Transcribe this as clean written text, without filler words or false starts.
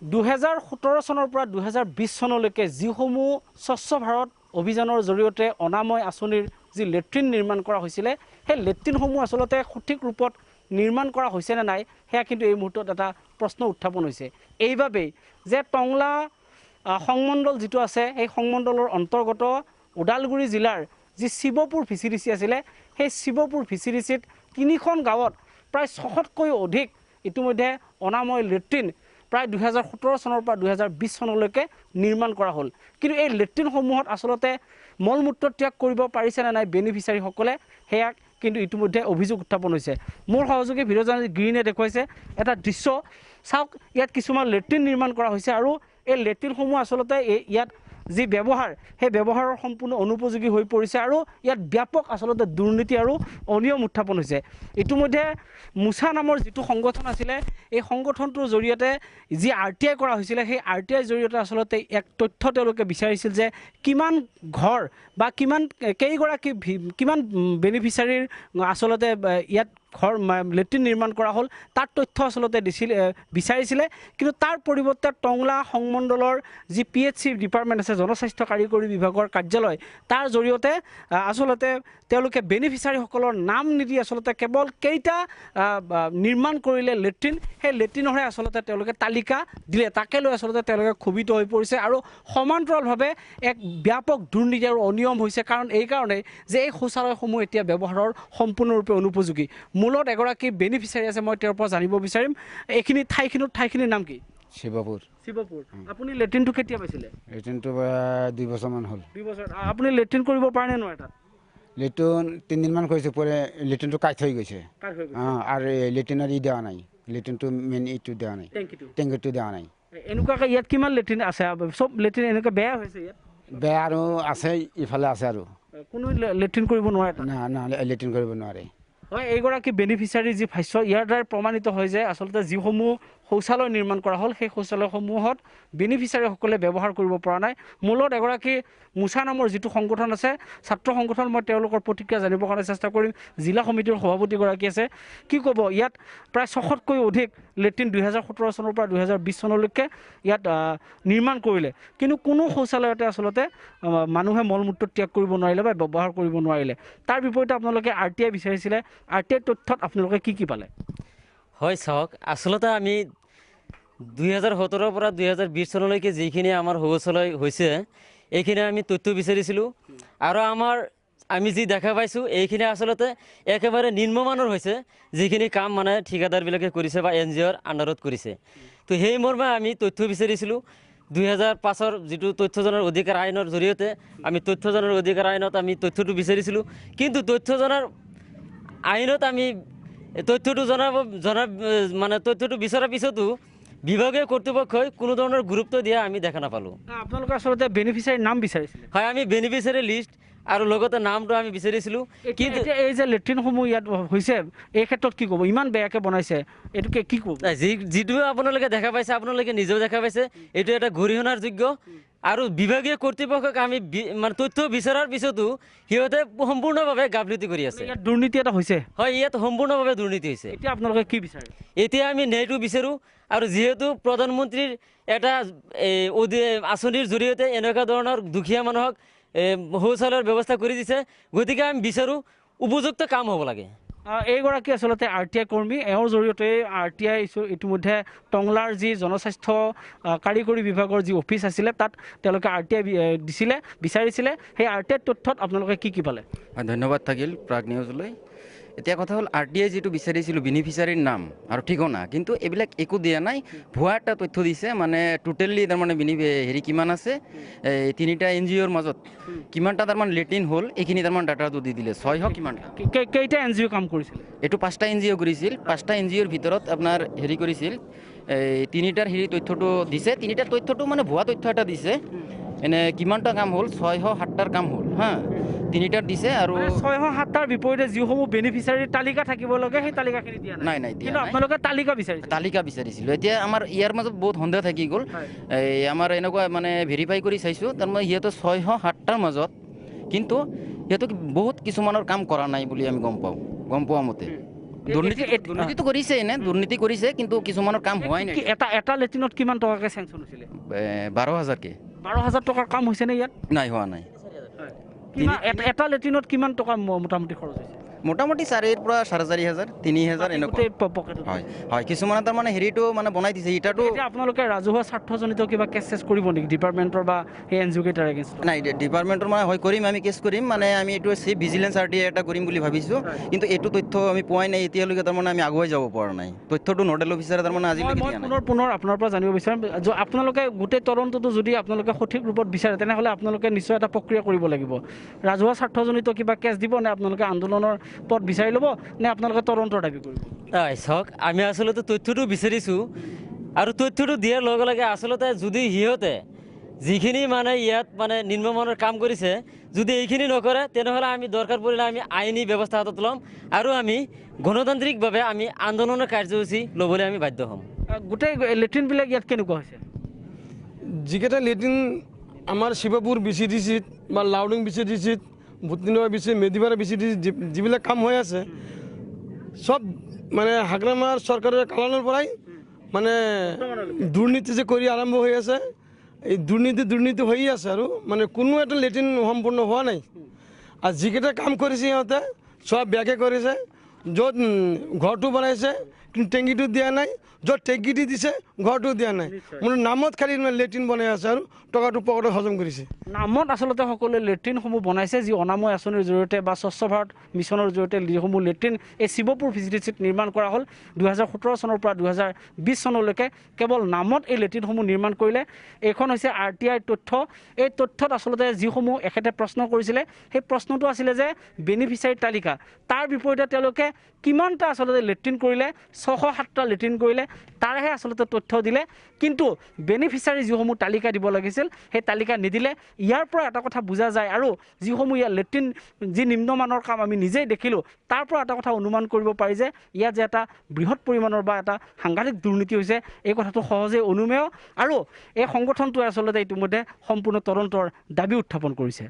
2017 চনৰ পৰা 2020 চনলৈকে যিসমূহ স্বচ্ছ ভাৰত অভিযানৰ জৰিয়তে অনাময় আঁচনিৰ যি লেট্ৰিন নিৰ্মাণ কৰা হৈছিলে সেই লেট্ৰিনসমূহ আচলতে সঠিক ৰূপত নিৰ্মাণ কৰা হৈছে নে নাই সেয়া কিন্তু এই মুহূৰ্তত এটা প্ৰশ্ন উত্থাপন হৈছে। এইবাবেই যে টংলা সংমণ্ডল যিটো আছে সেই সংমণ্ডলৰ অন্তৰ্গত ওদালগুৰি জিলাৰ যি শিৱপুৰ ভিচিডিচি আছিলে সেই শিৱপুৰ ভিচিডিচিত 3খন গাঁৱত প্ৰায় 600তকৈ অধিক ইতিমধ্যে অনাময় লেট্ৰিন প্ৰায় 2017 চনৰ পৰা 2020 চনলৈকে নিৰ্মাণ কৰা হ'ল। কিন্তু এই লেট্ৰিনসমূহত আচলতে মলমূত্ৰ ত্যাগ কৰিব পাৰিছে নে নাই বেনিফিচাৰীসকলে সেয়া কিন্তু ইতিমধ্যে অভিযোগ উত্থাপন হৈছে। মোৰ সহযোগী ভিডিঅ' জাৰ্নেলিষ্ট গ্ৰীণে দেখুৱাইছে এটা দৃশ্য। চাওক, ইয়াত কিছুমান লেট্ৰিন নিৰ্মাণ কৰা হৈছে আৰু এই লেট্ৰিনসমূহ আচলতে ইয়াত যি ব্যৱহাৰ সেই ব্যৱহাৰৰ সম্পূৰ্ণ অনুপযোগী হৈ পৰিছে আৰু ইয়াত ব্যাপক আচলতে দুৰ্নীতি আৰু অনিয়ম উত্থাপন হৈছে। ইতিমধ্যে মুছা নামৰ যিটো সংগঠন আছিলে এই সংগঠনটোৰ জৰিয়তে যি RTI কৰা হৈছিলে সেই RTIৰ জৰিয়তে আচলতে এক তথ্য তেওঁলোকে বিচাৰিছিল যে কিমান ঘৰ বা কেইগৰাকী কিমান বেনিফিচাৰীৰ আচলতে ইয়াত ঘৰ লেট্ৰিন নিৰ্মাণ কৰা হ'ল তাৰ তথ্য আচলতে বিচাৰিছিলে। কিন্তু তাৰ পৰিৱৰ্তে টংলা সংমণ্ডলৰ যি PHC ডিপাৰ্টমেণ্ট আছে জনস্বাস্থ্য কাৰিকৰী বিভাগৰ কাৰ্যালয় তাৰ জৰিয়তে আচলতে তেওঁলোকে বেনিফিচাৰীসকলৰ নাম নিদি আচলতে কেৱল কেইটা নিৰ্মাণ কৰিলে লেট্ৰিন সেই লেট্ৰিনৰহে আচলতে তেওঁলোকে তালিকা দিলে। তাকে লৈ আচলতে তেওঁলোকে ক্ষোভিত হৈ পৰিছে আৰু সমান্তৰালভাৱে এক ব্যাপক দুৰ্নীতি আৰু অনিয়ম হৈছে। কাৰণ এইকাৰণেই যে এই শৌচালয়সমূহ এতিয়া ব্যৱহাৰৰ সম্পূৰ্ণৰূপে অনুপযোগী। মূলত এগৰাকী বেনিফিচাৰী আছে, মই তেওঁৰ পৰা জানিব বিচাৰিম এইখিনি ঠাইখিনিৰ নাম কি? শিৱপুৰ। আপুনি লেট্ৰিনটো কেতিয়া পাইছিলে? লেট্ৰিনটো 2 বছৰমান হ'ল। 2 বছৰ। আপুনি লেট্ৰিন কৰিব পাৰে নে নোৱাৰে? তাত লেট্ৰিন 3 দিনমান কৰিছে, পৰে লেট্ৰিনটো কাট হৈ গৈছে আৰু লেট্ৰিনৰ দিয়া নাই, লেট্ৰিনটো মেইন ইটো দিয়া নাই, টেংকিটো দিয়া নাই। এনেকুৱাকৈ ইয়াত কিমান লেট্ৰিন আছে? চব লেট্ৰিন এনেকৈ বেয়া হৈছে? ইয়াত বেয়া আৰু আছে, ইফালে আছে আৰু কোনো লেট্ৰিন কৰিব নোৱাৰে? না, লেট্ৰিন কৰিব নোৱাৰে। হয়, এইগৰাকী বেনিফিচাৰী যি ভাষ্য ইয়াৰ দ্বাৰা প্ৰমাণিত হয় যে আচলতে যিসমূহ শৌচালয় নিৰ্মাণ কৰা হ'ল সেই শৌচালয়সমূহত বেনিফিচাৰীসকলে ব্যৱহাৰ কৰিব পৰা নাই। মূলত এগৰাকী মুছা নামৰ যিটো সংগঠন আছে ছাত্ৰ সংগঠন, মই তেওঁলোকৰ প্ৰতিক্ৰিয়া জানিবৰ কাৰণে চেষ্টা কৰিম। জিলা সমিতিৰ সভাপতিগৰাকী আছে, কি ক'ব? ইয়াত প্ৰায় 600তকৈ অধিক লেট্ৰিন 2017 চনৰ পৰা 2020 চনলৈকে ইয়াত নিৰ্মাণ কৰিলে, কিন্তু কোনো শৌচালয়তে আচলতে মানুহে মলমূত্ৰ ত্যাগ কৰিব নোৱাৰিলে বা ব্যৱহাৰ কৰিব নোৱাৰিলে। তাৰ বিপৰীতে আপোনালোকে RTI বিচাৰিছিলে, RTI তথ্যত আপোনালোকে কি পালে? হয়, চাওক, আচলতে আমি 2017 পৰা 2020 চনলৈকে যিখিনি আমাৰ শৌচালয় হৈছে এইখিনি আমি তথ্য বিচাৰিছিলোঁ আৰু আমি যি দেখা পাইছোঁ এইখিনি আচলতে একেবাৰে নিম্নমানৰ হৈছে, যিখিনি কাম মানে ঠিকাদাৰবিলাকে কৰিছে বা NGOৰ আণ্ডাৰত কৰিছে। তো সেই মৰ্মে আমি তথ্য বিচাৰিছিলোঁ। 2005ৰ যিটো তথ্য জনাৰ অধিকাৰ আইনৰ জৰিয়তে আমি তথ্য জনাৰ অধিকাৰ আইনত আমি তথ্যটো বিচাৰিছিলোঁ, কিন্তু তথ্য জনাৰ আইনত আমি তথ্যটো তথ্যটো বিচৰাৰ পিছতো বিভাগীয় কৰ্তৃপক্ষই কোনো ধৰণৰ গুৰুত্ব দিয়া আমি দেখা নাপালোঁ। আপোনালোকে আচলতে বেনিফিচাৰীৰ নাম বিচাৰিছিলে? হয়, আমি বেনিফিচাৰী লিষ্ট আৰু লগতে নামটো আমি বিচাৰিছিলোঁ। কিন্তু এই যে লেট্ৰিনসমূহ ইয়াত হৈছে এই ক্ষেত্ৰত কি ক'ব? ইমান বেয়াকৈ বনাইছে, এইটোকে কি ক'ব? যিটো আপোনালোকে দেখা পাইছে, আপোনালোকে নিজেও দেখা পাইছে, এইটো এটা গৰিহণাৰ যোগ্য। আৰু বিভাগীয় কৰ্তৃপক্ষক আমি তথ্য বিচৰাৰ পিছতো সিহঁতে সম্পূৰ্ণভাৱে গাফিলতি কৰি আছে। ইয়াত দুৰ্নীতি এটা হৈছে? হয়, ইয়াত সম্পূৰ্ণভাৱে দুৰ্নীতি হৈছে। এতিয়া আপোনালোকে কি বিচাৰে? এতিয়া আমি ন্যায়টো বিচাৰোঁ আৰু যিহেতু প্ৰধানমন্ত্ৰীৰ এটা আঁচনিৰ জৰিয়তে এনেকুৱা ধৰণৰ দুখীয়া মানুহক শৌচালয়ৰ ব্যৱস্থা কৰি দিছে, গতিকে আমি বিচাৰোঁ উপযুক্ত কাম হ'ব লাগে। এইগৰাকী আচলতে RTI কৰ্মী, এওঁৰ জৰিয়তে RTI ইতিমধ্যে টংলাৰ যি জনস্বাস্থ্য কাৰিকৰী বিভাগৰ যি অফিচ আছিলে তাত তেওঁলোকে RTI বিচাৰিছিলে। সেই RTI তথ্যত আপোনালোকে কি পালে? ধন্যবাদ থাকিল প্ৰাগ নিউজলৈ। এতিয়া কথা হ'ল RTI যিটো বিচাৰিছিলোঁ বেনিফিচাৰীৰ নাম আৰু ঠিকনা, কিন্তু এইবিলাক একো দিয়া নাই, ভুৱা এটা তথ্য দিছে। মানে টোটেলি তাৰমানে কিমান আছে, 3টা NGOৰ মাজত কিমানটা তাৰমানে লেট্ৰিন হ'ল এইখিনি তাৰমানে ডাটাটো দি দিলে। 600 কিমানটা। কেইটা NGO কাম কৰিছিল? এইটো 5টা NGO কৰিছিল। 5টা NGOৰ ভিতৰত আপোনাৰ কৰিছিল, 3টাৰ তথ্যটো দিছে। 3টাৰ তথ্যটো মানে ভুৱা তথ্য এটা দিছে। এনে কিমানটা কাম হ'ল? 607টাৰ কাম হ'ল। 3টাৰ দিছে আৰু 607টাৰ বিপৰীতে যিসমূহ বেনিফিচাৰীৰ তালিকা থাকিব লাগে সেই তালিকাখিনি দিয়া নাই। কিন্তু আপোনালোকে তালিকা বিচাৰিছিলোঁ। এতিয়া আমাৰ ইয়াৰ মাজত বহুত সন্দেহ থাকি গ'ল। আমাৰ এনেকুৱা মানে ভেৰিফাই কৰি চাইছোঁ, তাৰমানে সিহঁতৰ 607টাৰ মাজত কিন্তু সিহঁতক বহুত কিছুমানৰ কাম কৰা নাই বুলি আমি গম পোৱা মতে। দুৰ্নীতিটো কৰিছে এনে দুৰ্নীতি কৰিছে কিন্তু কিছুমানৰ কাম হোৱাই নাই এটা লেট্ৰিনত কিমান টকাকৈ চেংচন হৈছিলে 12,000কে 12,000 টকাৰ কাম হৈছেনে ইয়াত নাই হোৱা নাই এটা লেট্ৰিনত কিমান টকা মোটামুটি খৰচ হৈছে মোটামুটি 4,000 পৰা 4,500 3,000 এনেকুৱা হয় হয় কিছুমানে তাৰমানে হেৰিটো মানে বনাই দিছে ইটাটো এতিয়া আপোনালোকে ৰাজহুৱা স্বাৰ্থজনিত কিবা কেছ চেছ কৰিব নেকি ডিপাৰ্টমেণ্টৰ বা সেই এন জি অ' কেইটাৰ এগেইনষ্টত নাই ডিপাৰ্টমেণ্টৰ মানে হয় কৰিম আমি কেছ কৰিম মানে আমি এইটো চিফ ভিজিলেন্স RTI এটা কৰিম বুলি ভাবিছোঁ কিন্তু এইটো তথ্য আমি পোৱাই নাই এতিয়ালৈকে তাৰমানে আমি আগুৱাই যাব পৰা নাই তথ্যটো নডেল অফিচাৰে তাৰমানে আজিলৈকে দিয়া নাই পুনৰ আপোনাৰ পৰা জানিব বিচাৰিম আপোনালোকে গোটেই তদন্তটো যদি আপোনালোকে সঠিক ৰূপত বিচাৰে তেনেহ'লে আপোনালোকে নিশ্চয় এটা প্ৰক্ৰিয়া কৰিব লাগিব ৰাজহুৱা স্বাৰ্থজনিত কিবা কেছ দিব নে আপোনালোকে আন্দোলনৰ পথ বিচাৰি ল'ব নে আপোনালোকে তদন্তৰ দাবী কৰিব চাওক আমি আচলতে তথ্যটো বিচাৰিছোঁ আৰু তথ্যটো দিয়াৰ লগে লগে আচলতে যদি সিহঁতে যিখিনি মানে ইয়াত মানে নিম্নমানৰ কাম কৰিছে যদি এইখিনি নকৰে তেনেহ'লে আমি দৰকাৰ পৰিলে আমি আইনী ব্যৱস্থা হাতত ল'ম আৰু আমি গণতান্ত্ৰিকভাৱে আমি আন্দোলনৰ কাৰ্যসূচী ল'বলৈ আমি বাধ্য হ'ম গোটেই লেট্ৰিনবিলাক ইয়াত কেনেকুৱা হৈছে যিকেইটা লেট্ৰিন আমাৰ শিৱপুৰ BCDCত বা লাউডিং BCDCত ভূতনিৱা BC মেডিপাৰা BCDC যিবিলাক কাম হৈ আছে সব মানে হাগ্ৰামাৰ চৰকাৰৰ কালানৰ পৰাই মানে দুৰ্নীতি যে কৰি আৰম্ভ হৈ আছে এই দুৰ্নীতি হৈয়ে আছে আৰু মানে কোনো এটা লেট্ৰিন সম্পূৰ্ণ হোৱা নাই আৰু যিকেইটা কাম কৰিছে সিহঁতে সব বেয়াকৈ কৰিছে য'ত ঘৰটো বনাইছে কিন্তু টেংকিটো দিয়া নাই য'ত টেংকিটো দিছে ঘৰটো দিয়া নাই মানে নামত খালি লেট্ৰিন বনাই আছে আৰু টকাটো পকেটত হজম কৰিছে নামত আচলতে সকলোৱে লেট্ৰিনসমূহ বনাইছে যি অনাময় আঁচনিৰ জৰিয়তে বা স্বচ্ছ ভাৰত মিছনৰ জৰিয়তে যিসমূহ লেট্ৰিন এই শিৱপুৰ VCDCত নিৰ্মাণ কৰা হ'ল 2017 চনৰ পৰা 2020 চনলৈকে কেৱল নামত এই লেট্ৰিনসমূহ নিৰ্মাণ কৰিলে এইখন হৈছে RTI তথ্য এই তথ্যত আচলতে যিসমূহ এখেতে প্ৰশ্ন কৰিছিলে সেই প্ৰশ্নটো আছিলে যে বেনিফিচিয়াৰী তালিকা তাৰ বিপৰীতে তেওঁলোকে কিমানটা আচলতে লেট্ৰিন কৰিলে 607টা লেট্ৰিন কৰিলে তাৰহে আচলতে তথ্য দিলে কিন্তু বেনিফিচিয়াৰী যিসমূহ তালিকা দিব লাগিছিল সেই তালিকা নিদিলে ইয়াৰ পৰা এটা কথা বুজা যায় আৰু যিসমূহ ইয়াৰ লেট্ৰিন যি নিম্নমানৰ কাম আমি নিজেই দেখিলোঁ তাৰ পৰা এটা কথা অনুমান কৰিব পাৰি যে ইয়াত যে এটা বৃহৎ পৰিমাণৰ বা এটা সাংঘাতিক দুৰ্নীতি হৈছে এই কথাটো সহজেই অনুমেয় আৰু এই সংগঠনটোৱে আচলতে ইতিমধ্যে সম্পূৰ্ণ তদন্তৰ দাবী উত্থাপন কৰিছে